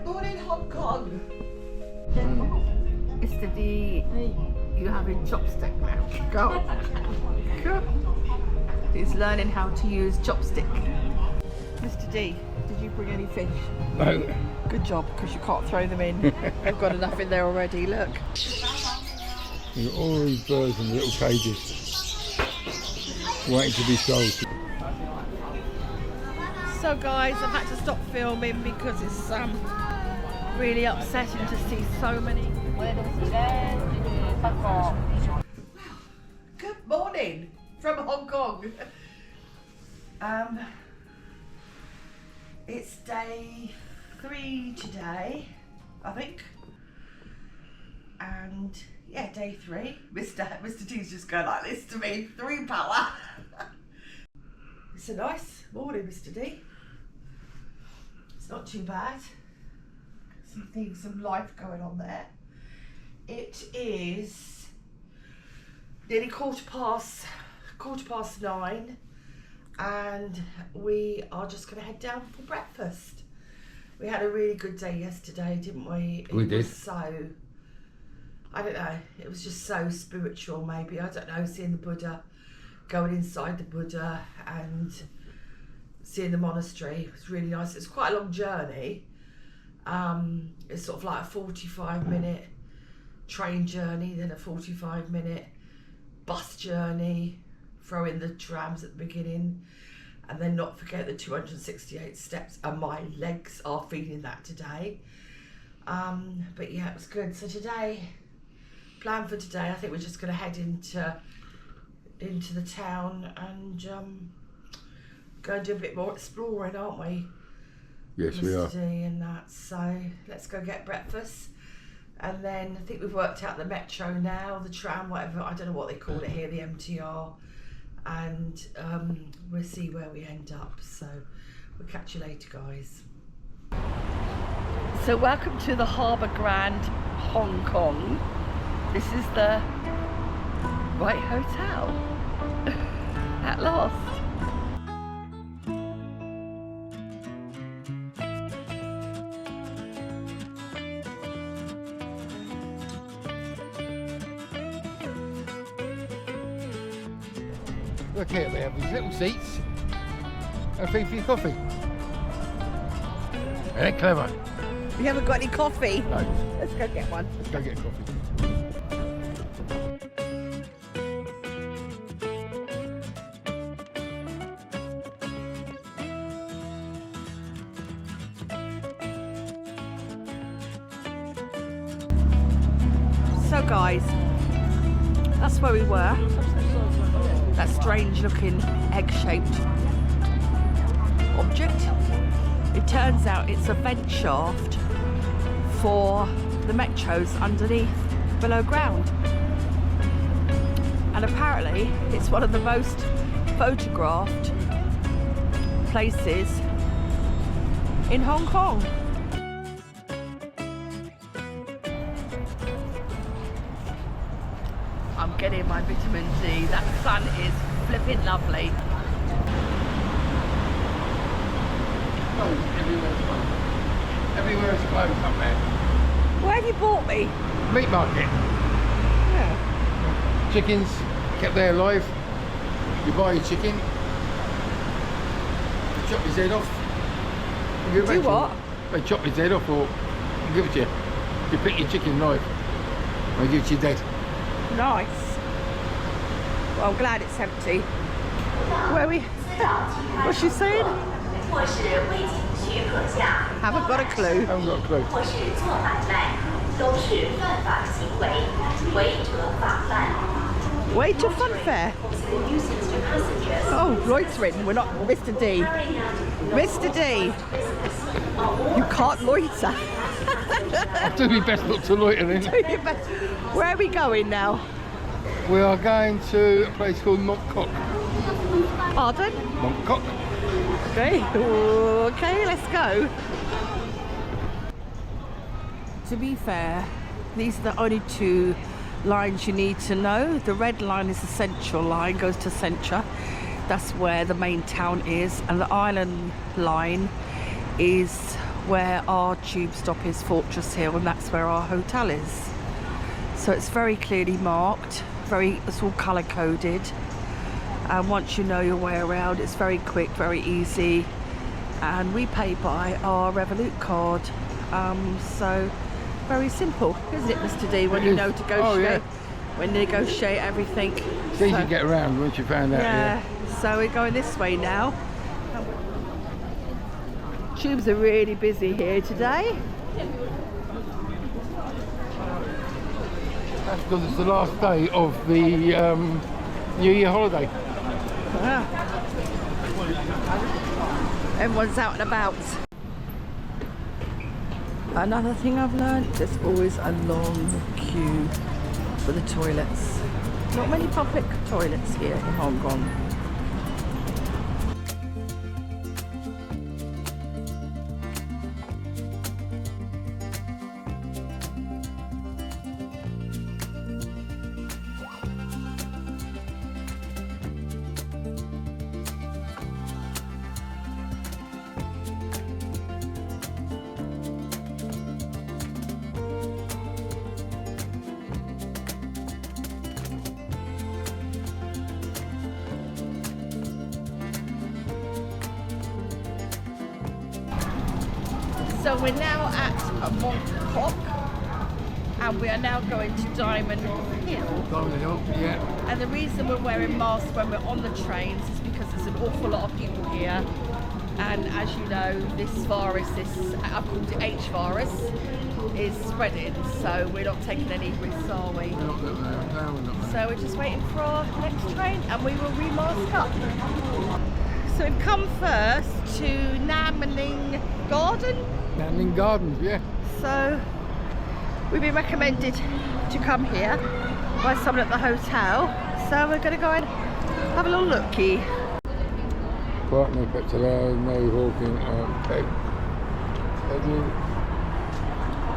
morning, Hong Kong. Mr. D, you having chopstick now? Go. Go. He's learning how to use chopstick. Mr. D, did you bring any fish? No. Good job, because you can't throw them in. I've got enough in there already, look. You've got all these birds in little cages, waiting to be sold. So guys, I've had to stop filming because it's really upsetting to see so many. Good morning from Hong Kong. It's day 3 today, I think. And yeah, day 3. Mr. D's just going like this to me. 3 power. It's a nice morning, Mr. D. It's not too bad. Some things, some life going on there. It is nearly quarter past 9, and we are just going to head down for breakfast. We had a really good day yesterday, didn't we? We did. So, I don't know, it was just so spiritual maybe, I don't know, seeing the Buddha, going inside the Buddha and seeing the monastery. It was really nice. It's quite a long journey. It's sort of like a 45-minute train journey, then a 45-minute bus journey, throw in the trams at the beginning, and then not forget the 268 steps, and my legs are feeling that today. But yeah, it was good. So today, plan for today, I think we're just going to head into the town and go and do a bit more exploring, aren't we? Yes, we are. And that. So let's go get breakfast, and then I think we've worked out the metro now, the tram, whatever, I don't know what they call it here, the MTR, and we'll see where we end up. So we'll catch you later, guys. So welcome to the Harbour Grand, Hong Kong. This is the right hotel at last. Look here, they have these little seats and a thing for your coffee. Ain't that clever? You haven't got any coffee? No. Let's go get one. Let's go get coffee. So guys, that's where we were. That strange looking egg-shaped object. It turns out it's a vent shaft for the metros underneath, below ground. And apparently it's one of the most photographed places in Hong Kong. I'm getting my vitamin D. That sun is flipping lovely. Everywhere is closed up there. Where have you bought me? Meat market. Yeah. Chickens kept there alive. You buy your chicken, you chop his head off. You Do what? They chop his head off or give it to you. You pick your chicken alive. They give it to you dead. Nice. Well, I'm glad it's empty. Where are we? What's she saying? Haven't got a clue. Haven't got a clue. Way to fun fair. Oh, loitering. We're not Mr. D. Mr. D. You can't loiter. I'll do my best not to loiter then. Do your best. Where are we going now? We are going to a place called Mongkok. Pardon? Mongkok. Okay. Okay, let's go. To be fair, these are the only two lines you need to know. The red line is the central line, goes to Centra. That's where the main town is, and the island line is where our tube stop is, Fortress Hill, and that's where our hotel is. So it's very clearly marked, it's all colour coded, and once you know your way around, it's very quick, very easy, and we pay by our Revolut card. So very simple, isn't it, Mr. D, when you know to negotiate, when you negotiate everything. It's easy to get around once you found out. Yeah, so we're going this way now. Tubes are really busy here today. That's because it's the last day of the New Year holiday. Yeah. Everyone's out and about. Another thing I've learned, there's always a long queue for the toilets. Not many public toilets here in Hong Kong. So we're now at Bangkok, and we are now going to Diamond Hill. Diamond Hill, yeah. And the reason we're wearing masks when we're on the trains is because there's an awful lot of people here. And as you know, this virus, I've called it H virus, is spreading. So we're not taking any risks, are we? No, we're not. So we're just waiting for our next train, and we will re-mask up. So we've come first to Nam Ning Garden. Nanling Gardens, yeah. So we've been recommended to come here by someone at the hotel. So we're going to go and have a little looky. Park no pets allowed, no hawking, pet.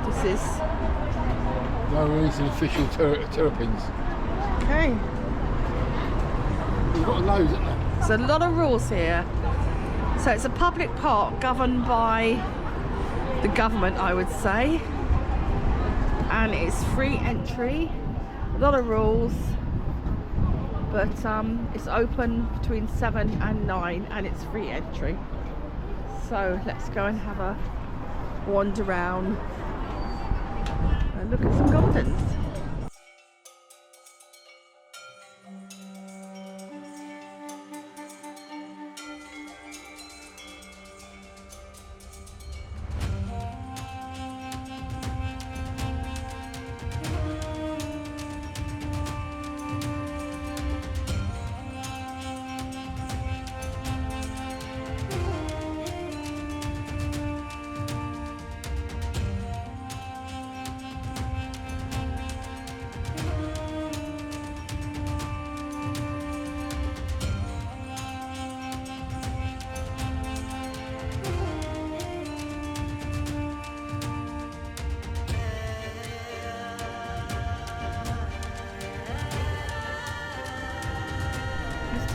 This is No releasing official terrapins. okay. You've got loads, isn't there? There's a lot of rules here. So it's a public park governed by the government, I would say, and it's free entry. A lot of rules, but it's open between 7 and 9, and it's free entry. So let's go and have a wander around and look at some gardens.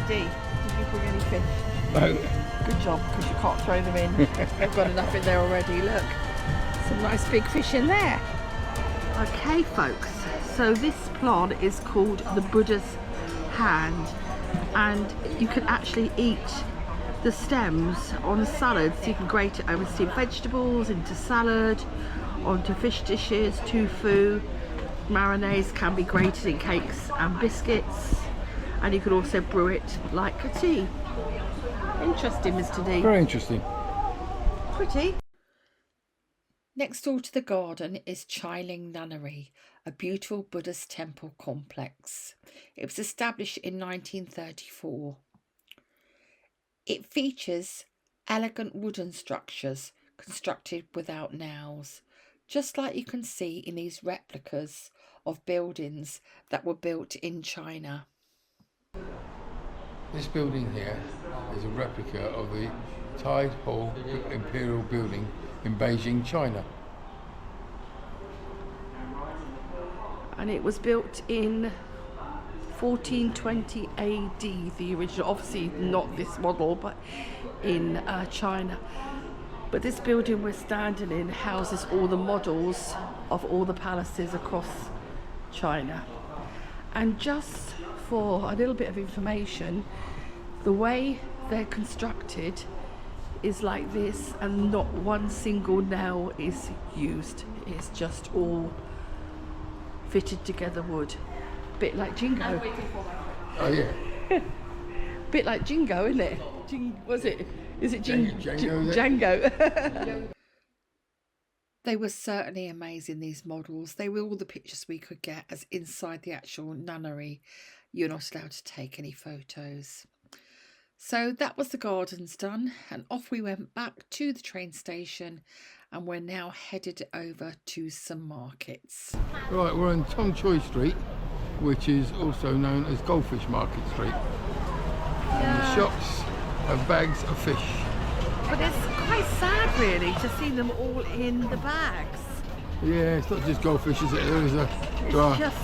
Did you bring any fish? No. Good job, because you can't throw them in. They've got enough in there already, look. Some nice big fish in there. Okay folks, so this plant is called the Buddha's hand, and you can actually eat the stems on salads. So you can grate it over steamed vegetables, into salad, onto fish dishes, tofu. Mayonnaise can be grated in cakes and biscuits. And you could also brew it like a tea. Interesting, Mr. D. Very interesting. Pretty. Next door to the garden is Chai Ling Nunnery, a beautiful Buddhist temple complex. It was established in 1934. It features elegant wooden structures constructed without nails, just like you can see in these replicas of buildings that were built in China. This building here is a replica of the Tide Hall Imperial Building in Beijing, China. And it was built in 1420 AD, the original, obviously not this model, but in China. But this building we're standing in houses all the models of all the palaces across China. And just for a little bit of information, the way they're constructed is like this, and not one single nail is used. It's just all fitted together wood. Bit like Jingo. Oh yeah. Bit like Jingo, isn't it? Was it? Is it Django? Django. They were certainly amazing, these models. They were all the pictures we could get, as inside the actual nunnery you're not allowed to take any photos. So that was the gardens done, and off we went back to the train station, and we're now headed over to some markets. Right, we're on Tong Choi Street, which is also known as Goldfish Market Street. And the shops have bags of fish. But it's quite sad really to see them all in the bags. Yeah, it's not just goldfish, is it? There are Just,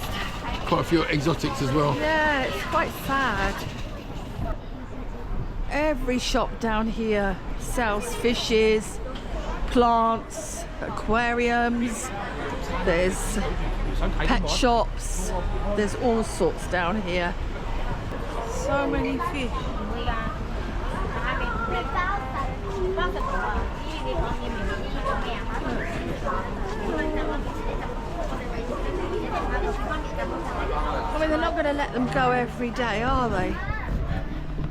quite a few exotics as well. yeah, it's quite sad. Every shop down here sells fishes, plants, aquariums, there's pet shops, there's all sorts down here. So many fish. I mean, they're not going to let them go every day, are they?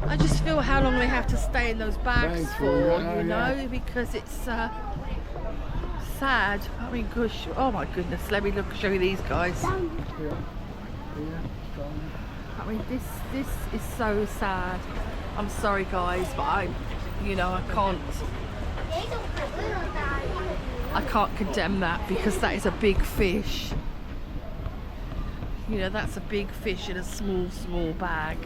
I just feel how long they have to stay in those bags for, you know, because it's sad. I mean, gosh, oh my goodness, let me show you these guys. I mean, this is so sad. I'm sorry guys, but I can't condemn that, because that is a big fish. You know, that's a big fish in a small bag.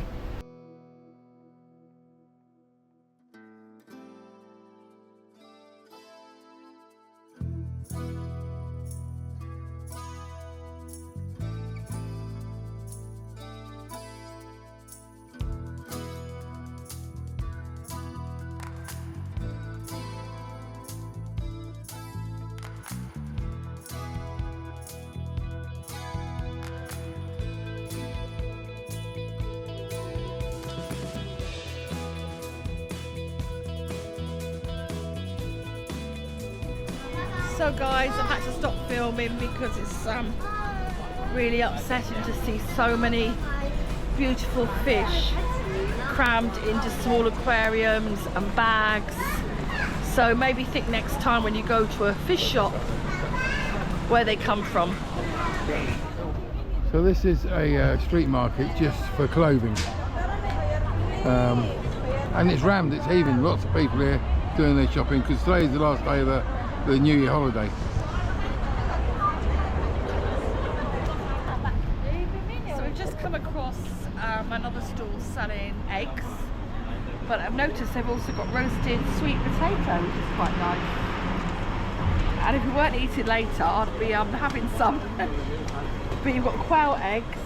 So guys, I've had to stop filming because it's really upsetting to see so many beautiful fish crammed into small aquariums and bags. So maybe think next time when you go to a fish shop where they come from. So this is a street market just for clothing. And it's rammed, it's heaving. Lots of people here doing their shopping because today is the last day of the New Year holiday. So we've just come across another stall selling eggs, but I've noticed they've also got roasted sweet potato, which is quite nice. And if we weren't eating later, I'd be having some. But you've got quail eggs,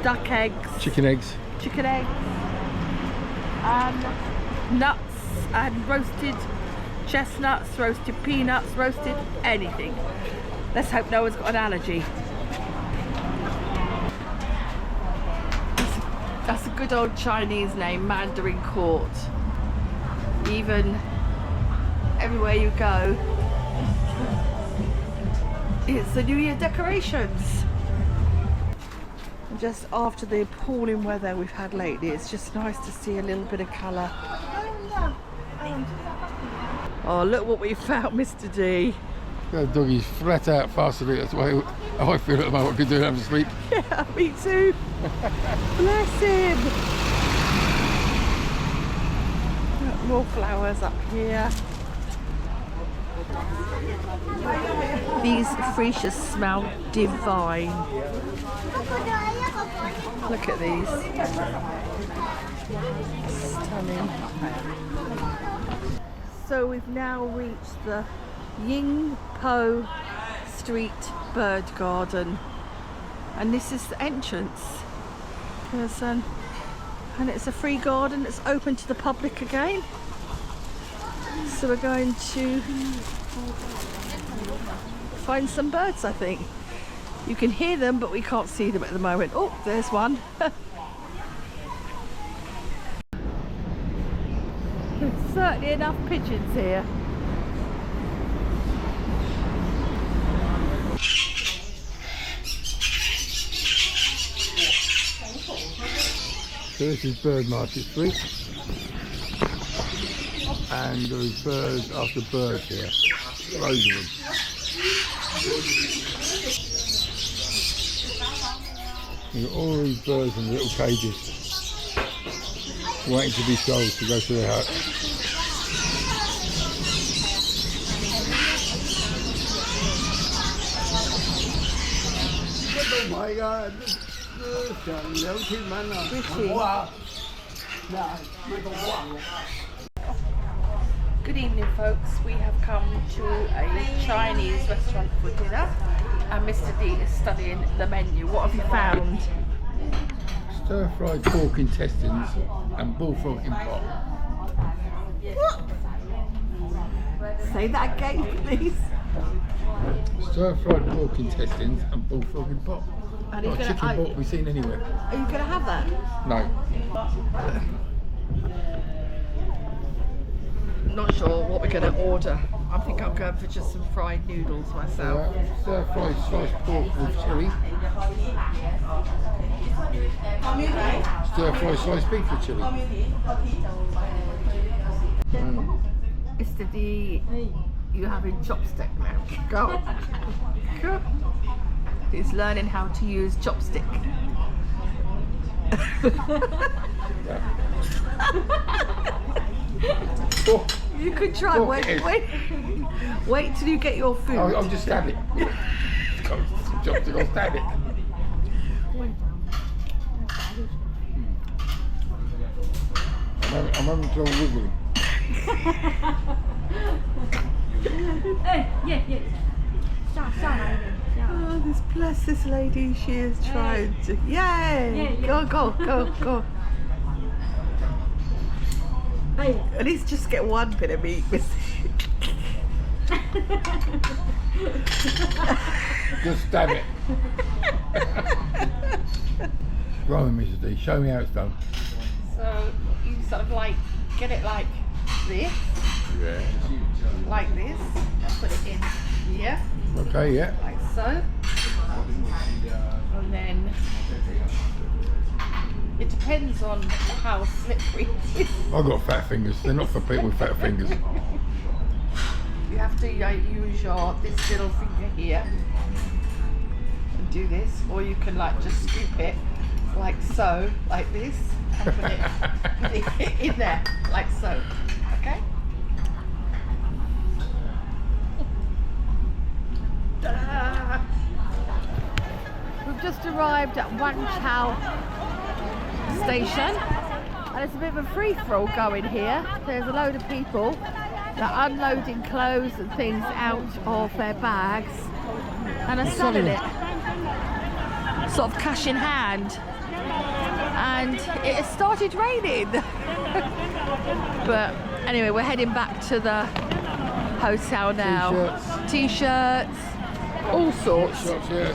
duck eggs, Chicken eggs, and nuts, and roasted chestnuts, roasted peanuts, roasted anything. Let's hope no one's got an allergy. That's a good old Chinese name, Mandarin Court. Even everywhere you go, it's the New Year decorations. And just after the appalling weather we've had lately, it's just nice to see a little bit of colour. Oh, look what we found, Mr. D. the doggy's flat out fast asleep. That's the way I feel at the moment. I could do having to sleep. Yeah, me too. Bless him. Look, more flowers up here. These freesias smell divine. Look at these. Stunning. So we've now reached the Yingpo Street Bird Garden, and this is the entrance. And it's a free garden. It's open to the public again. So we're going to find some birds, I think. You can hear them, but we can't see them at the moment. Oh, there's one. There's certainly enough pigeons here. So this is Bird Market Street, and there is birds after birds here, loads of them. You've got all these birds in little cages, waiting to be sold to go to their hut. Good evening, folks. We have come to a Chinese restaurant for dinner, and Mr. D is studying the menu. What have you found? Stir-fried pork intestines and bullfrog in pot. What? Say that again, please. Stir-fried pork intestines and bullfrog in pot. Are you Not gonna, chicken pot we've seen anywhere. Are you going to have that? No. Not sure what we're going to order. I think I'm going for just some fried noodles myself. Stir-fried sliced pork with chilli. Stir-fried sliced beef with chilli. Mr. D, you having chopstick now? Go. Go. He's learning how to use chopstick. Oh, You could try. Oh, Wait till you get your food. I'll just stab it. Chopstick, I'll stab it. I'm having trouble wiggling. Oh, bless this lady. She is trying to. Yay! Go. At least just get one bit of meat, Missy. Just stab it. Go on, Mrs. D, show me how it's done. So you sort of like get it like this, Yeah. like this, and put it in here, Okay, yeah. like so, and then it depends on how slippery it is. I've got fat fingers. They're not for people with fat fingers. You have to use this little finger here and do this, or you can like just scoop it like so, like this, and put it in there, like so. Okay. Ta-da! We've just arrived at Wan Chao station, and it's a bit of a free-for-all going here. There's a load of people that are unloading clothes and things out of their bags and are selling it, sort of cash in hand. And it has started raining. But anyway, we're heading back to the hotel now. T-shirts, all sorts. Shops, yeah.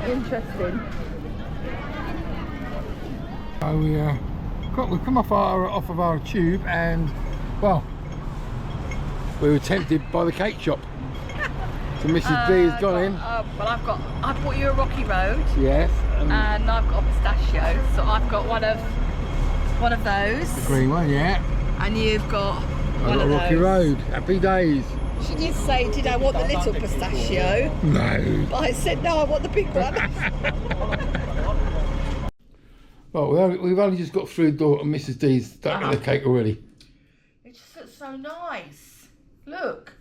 Interesting. So we've come off of our tube, and well, we were tempted by the cake shop. So Mrs. D has gone in. Well, I bought you a Rocky Road. Yes. And I've got a pistachio, so I've got one of those. The green one, yeah. And you've got I've one got of Rocky those. Road. Happy days. She did say, did I want the little pistachio? No. But I said, no, I want the big one. Well, we've only just got through the door, and Mrs. D's done the cake already. It just looks so nice. Look.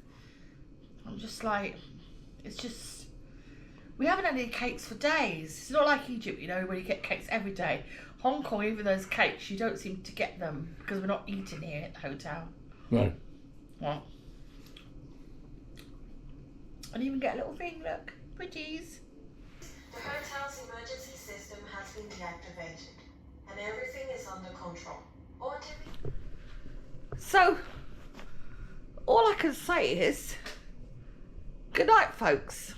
I'm just like, it's just, we haven't had any cakes for days. It's not like Egypt, you know, where you get cakes every day. Hong Kong, even those cakes, you don't seem to get them because we're not eating here at the hotel. No. What? And even get a little thing, look, pretties. The hotel's emergency system has been deactivated, and everything is under control. So, all I can say is, good night, folks.